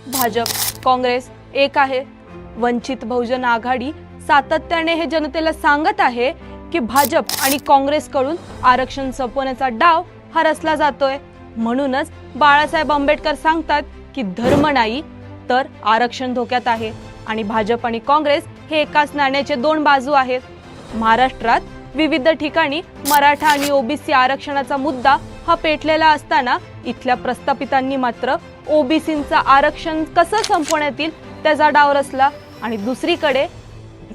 भाजप काँग्रेस एक आहे। वंचित बहुजन आघाडी सातत्याने हे जनतेला सांगत आहे की भाजप आणि काँग्रेसकडून आरक्षण संपवण्याचा डाव हा रचला जातोय। म्हणूनच बाळासाहेब आंबेडकर सांगतात की धर्म नाही तर आरक्षण धोक्यात आहे आणि भाजप आणि काँग्रेस हे एकाच नाण्याचे दोन बाजू आहेत। महाराष्ट्रात विविध ठिकाणी मराठा आणि ओबीसी आरक्षणाचा मुद्दा हा पेटलेला असताना इथल्या प्रस्थापितांनी मात्र ओबीसींचं आरक्षण कसं संपवण्यात येईल त्याचा डाव रचला आणि दुसरीकडे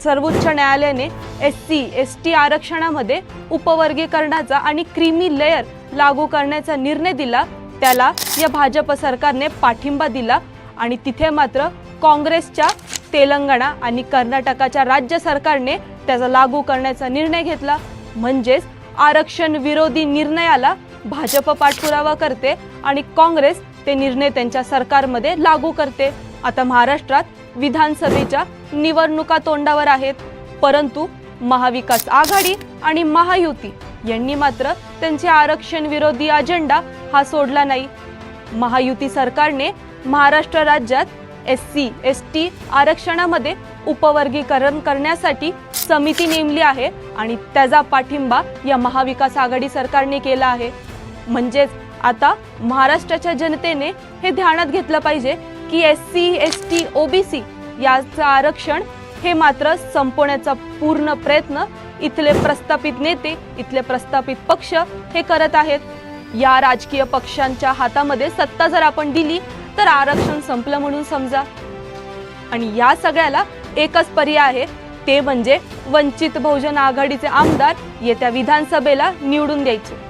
सर्वोच्च न्यायालयाने एससी एसटी आरक्षणामध्ये उपवर्गीकरणाचा आणि क्रीमी लेयर लागू करण्याचा निर्णय दिला, त्याला या भाजप सरकारने पाठिंबा दिला आणि तिथे मात्र काँग्रेसच्या तेलंगणा आणि कर्नाटकाच्या राज्य सरकारने त्याचा लागू करण्याचा निर्णय घेतला। म्हणजेच आरक्षण विरोधी निर्णयाला भाजप पाठपुरावा करते आणि काँग्रेस ते निर्णय त्यांच्या सरकारमध्ये लागू करते। आता महाराष्ट्रात विधानसभेच्या निवडणुका तोंडावर आहेत, परंतु महाविकास आघाडी आणि महायुती यांनी मात्र त्यांचे आरक्षण विरोधी अजेंडा हा सोडला नाही। महायुती सरकारने महाराष्ट्र राज्यात एससी एसटी आरक्षणामध्ये उपवर्गीकरण करण्यासाठी समिती नेमली आहे आणि त्याचा पाठिंबा या महाविकास आघाडी सरकारने केला आहे। म्हणजेच आता महाराष्ट्राच्या जनतेने हे ध्यानात घेतलं पाहिजे की एससी एसटी ओबीसी याचं आरक्षण हे मात्र संपवण्याचा पूर्ण प्रयत्न इथले प्रस्थापित नेते, इथले प्रस्थापित पक्ष हे करत आहेत। या राजकीय पक्षांच्या हातामध्ये सत्ता जर आपण दिली तर आरक्षण संपलं म्हणून समजा आणि या सगळ्याला एकच पर्याय आहे, ते म्हणजे वंचित बहुजन आघाडीचे आमदार येत्या विधानसभेला निवडून द्यायचे।